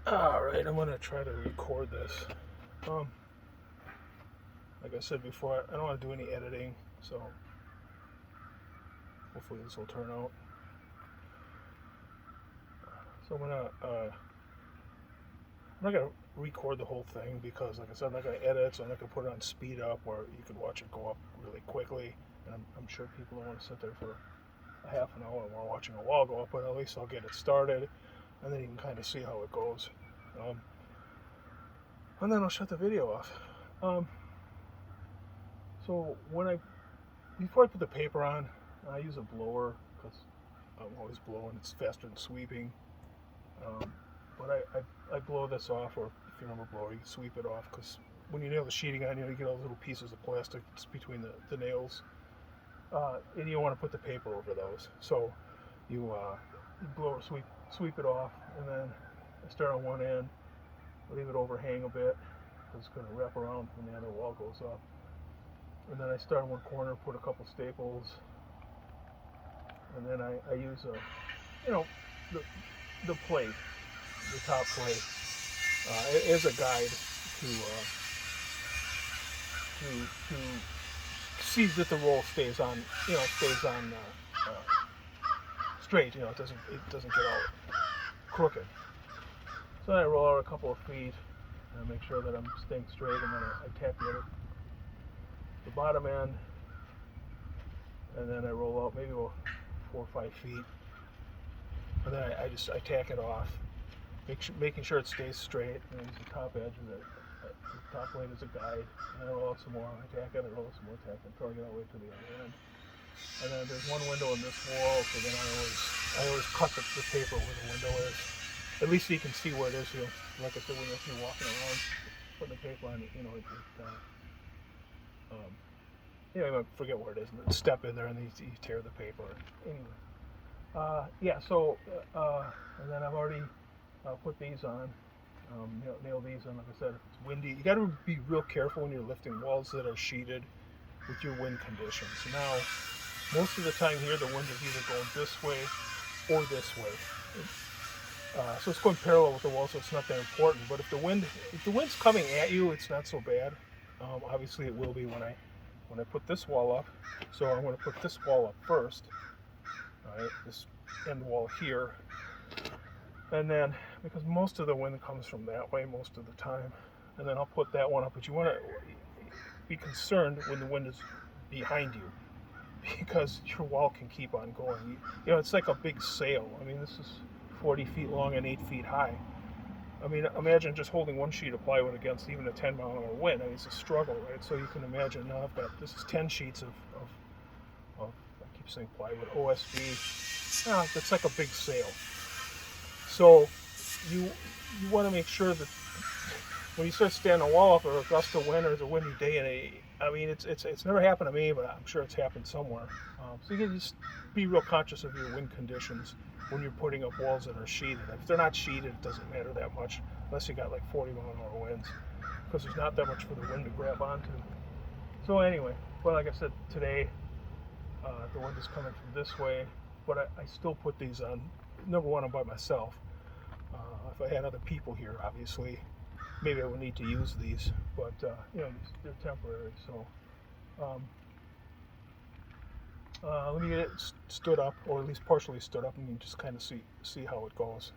Alright, I'm going to try to record this. Like I said before, I don't want to do any editing, so hopefully this will turn out. So I'm not going to record the whole thing because, like I said, I'm not going to edit, so I'm not going to put it on speed up where you can watch it go up really quickly. And I'm sure people don't want to sit there for a half an hour while watching a wall go up, but at least I'll get it started, and then you can kind of see how it goes. And then I'll shut the video off. So before I put the paper on, I use a blower because I'm always blowing. It's faster than sweeping. But I blow this off, or if you remember blower, you can sweep it off because when you nail the sheeting on, you get all the little pieces of plastic that's between the nails, and you don't want to put the paper over those. So you blower sweep it off, and then I start on one end, leave it overhang a bit because it's going to wrap around when the other wall goes up. And then I start in one corner, put a couple staples, and then I use the plate, the top plate, as a guide to see that the roll stays on straight. It doesn't get all crooked. So then I roll out a couple of feet and make sure that I'm staying straight, and then I tap the bottom end, and then I roll out maybe 4 or 5 feet, and then I tack it off, making sure it stays straight, and I use the top edge of the top blade as a guide, and I roll out some more, I tack it, I roll out some more, tack it, until I get all the way to the other end. And then there's one window in this wall, so then I always cut the paper where the window is, at least so you can see where it is. Like I said, when you're walking around putting the paper on, you might forget where it is, and step in there and you tear the paper. Anyway, and then I've already put these on, nail these on. Like I said, if it's windy, you got to be real careful when you're lifting walls that are sheeted with your wind conditions. Now, most of the time here, the wind is either going this way or this way. So it's going parallel with the wall, so it's not that important. But if the wind's coming at you, it's not so bad. Obviously, it will be when I put this wall up. So I'm going to put this wall up first. All right, this end wall here, and then because most of the wind comes from that way most of the time, and then I'll put that one up. But you want to be concerned when the wind is behind you, because your wall can keep on going. It's like a big sail. I mean, this is 40 feet long and 8 feet high. I mean, imagine just holding one sheet of plywood against even a 10-mile-an-hour wind. I mean, it's a struggle, right? So you can imagine now this is 10 sheets of I keep saying plywood, OSB. That's like a big sail. So you want to make sure that when you start standing a wall up or a gust of wind or it's a windy day, it's never happened to me, but I'm sure it's happened somewhere. So you can just be real conscious of your wind conditions when you're putting up walls that are sheeted. If they're not sheeted, it doesn't matter that much unless you got like 40-mile-an-hour winds, because there's not that much for the wind to grab onto. So anyway, well, like I said, today the wind is coming from this way, but I still put these on. Number one, I'm by myself. If I had other people here, obviously, maybe I would need to use these, but they're temporary. So let me get it stood up, or at least partially stood up, and you can just kind of see how it goes.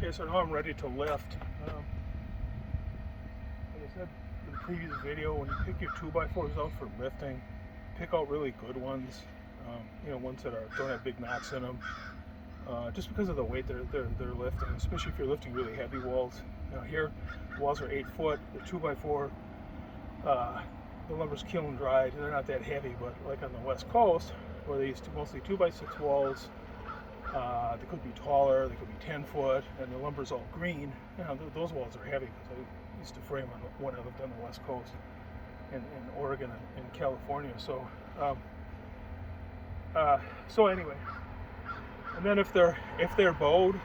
Okay, so now I'm ready to lift. Like I said in the previous video, when you pick your 2x4s out for lifting, pick out really good ones. Ones that don't have big knots in them. Just because of the weight they're lifting, especially if you're lifting really heavy walls. Here, walls are 8 foot. The 2x4, the lumber's kiln dried. They're not that heavy, but like on the West Coast, where they use mostly 2x6 walls. They could be taller, they could be 10 foot, and the lumber's all green. Those walls are heavy because I used to frame on when I lived on the West Coast in Oregon and California. So anyway, and then if they're bowed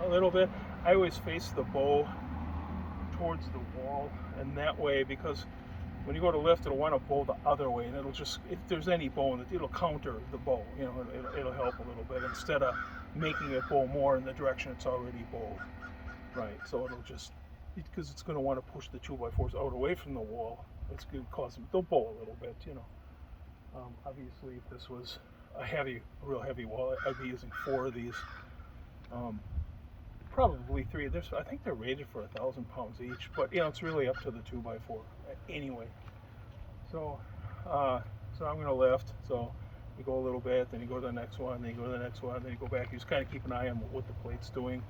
a little bit, I always face the bow towards the wall, and that way, because when you go to lift, it'll want to bow the other way, and it'll just, if there's any bow in it, it'll counter the bow. It'll help a little bit instead of making it bow more in the direction it's already bowed. Right. So it'll just, because it's going to want to push the 2x4s out away from the wall. It's going to cause them, they'll bow a little bit. Obviously, if this was a real heavy wall, I'd be using 4 of these. Probably 3. I think they're rated for 1,000 pounds each, but it's really up to the 2x4 anyway. So I'm going to lift. So you go a little bit, then you go to the next one, then you go to the next one, then you go back. You just kind of keep an eye on what the plate's doing,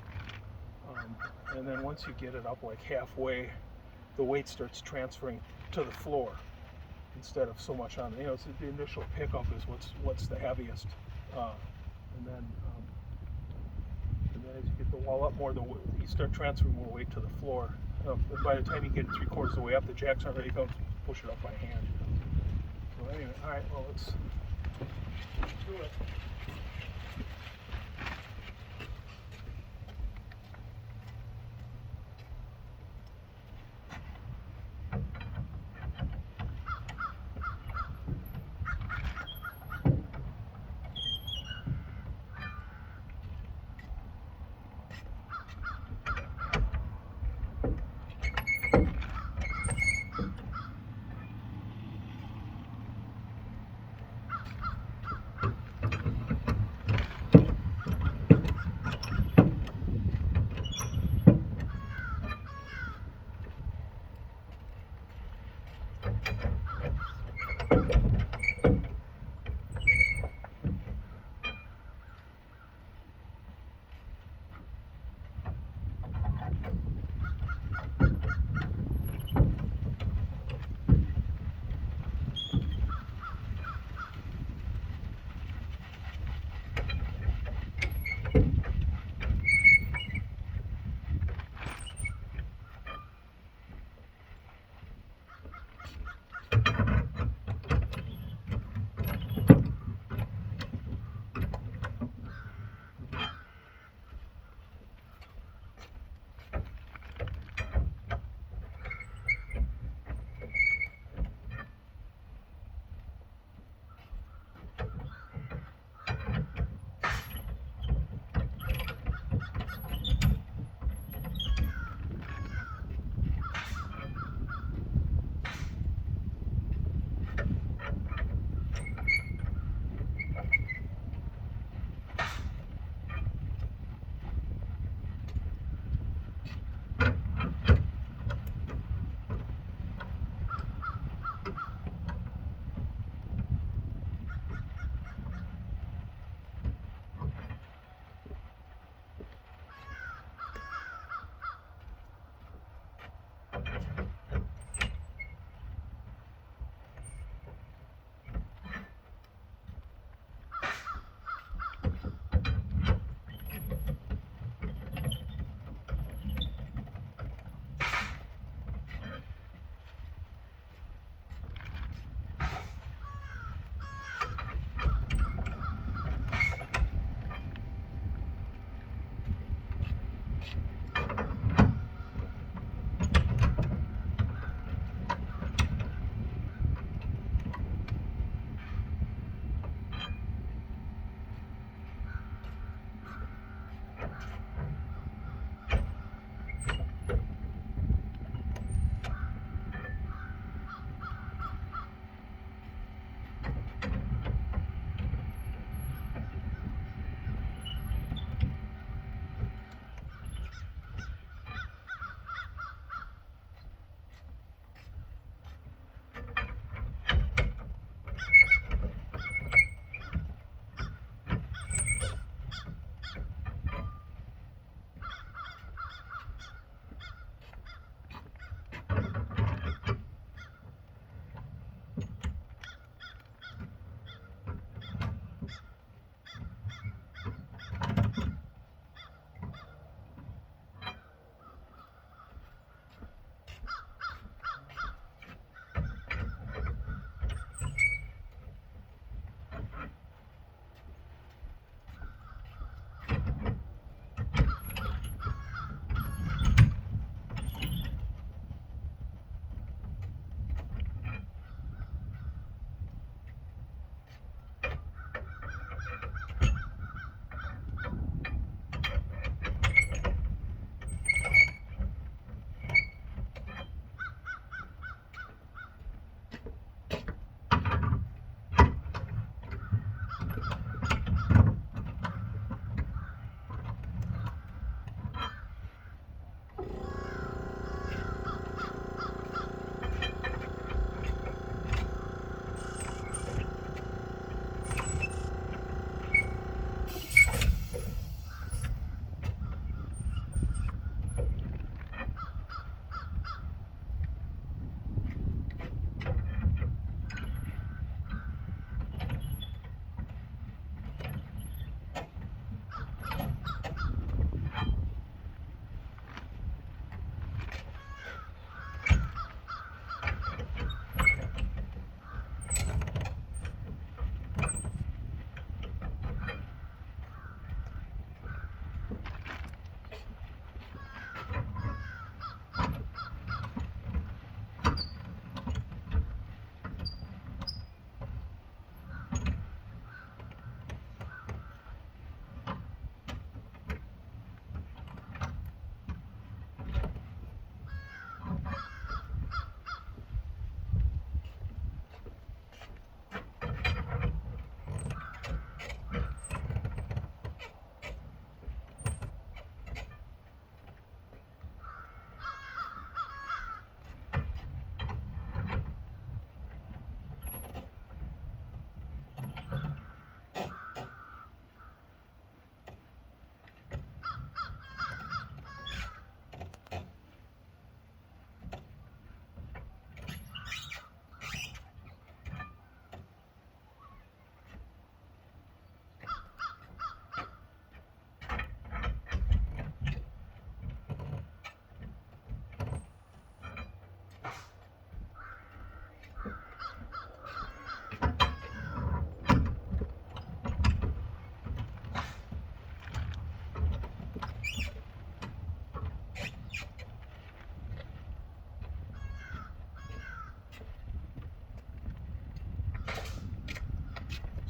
and then once you get it up like halfway, the weight starts transferring to the floor instead of so much on. It's the initial pickup is what's the heaviest, and then as you get the wall up more, you start transferring more weight to the floor. By the time you get 3/4 of the way up, the jacks aren't ready to go. Push it up by hand. So anyway, all right. Well, let's do it.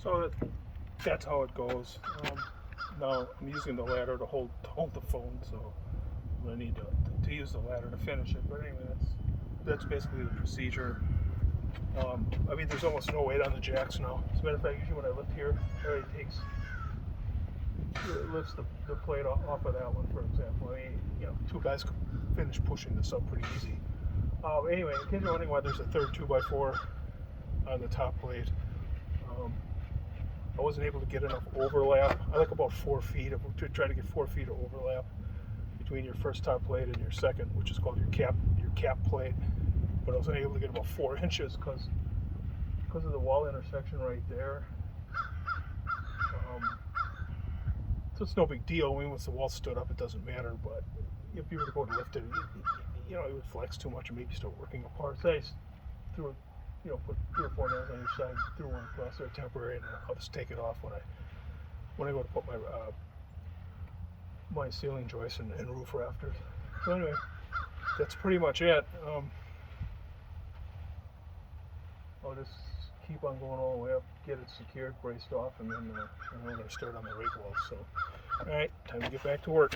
So that's how it goes. Now I'm using the ladder to hold the phone, so I need to use the ladder to finish it. But anyway, that's basically the procedure. I mean, there's almost no weight on the jacks now. As a matter of fact, usually when I lift here, it lifts the plate off of that one, for example. I mean, you know, two guys could finish pushing this up pretty easy. Anyway, in case you're wondering why there's a third 2x4 on the top plate, I wasn't able to get enough overlap. I like about 4 feet, to try to get 4 feet of overlap between your first top plate and your second, which is called your cap plate. But I was able to get about 4 inches because of the wall intersection right there. So it's no big deal. I mean, once the wall stood up, it doesn't matter. But if you were to go to lift it, you know, it would flex too much and maybe start working apart. So I just threw, you know, put 3 or 4 nails on each side, threw one across there temporary, and I'll just take it off when I go to put my ceiling joists and roof rafters. So anyway, that's pretty much it. I'll just keep on going all the way up, get it secured, braced off, and then we're going to start on the rig walls. So, all right, time to get back to work.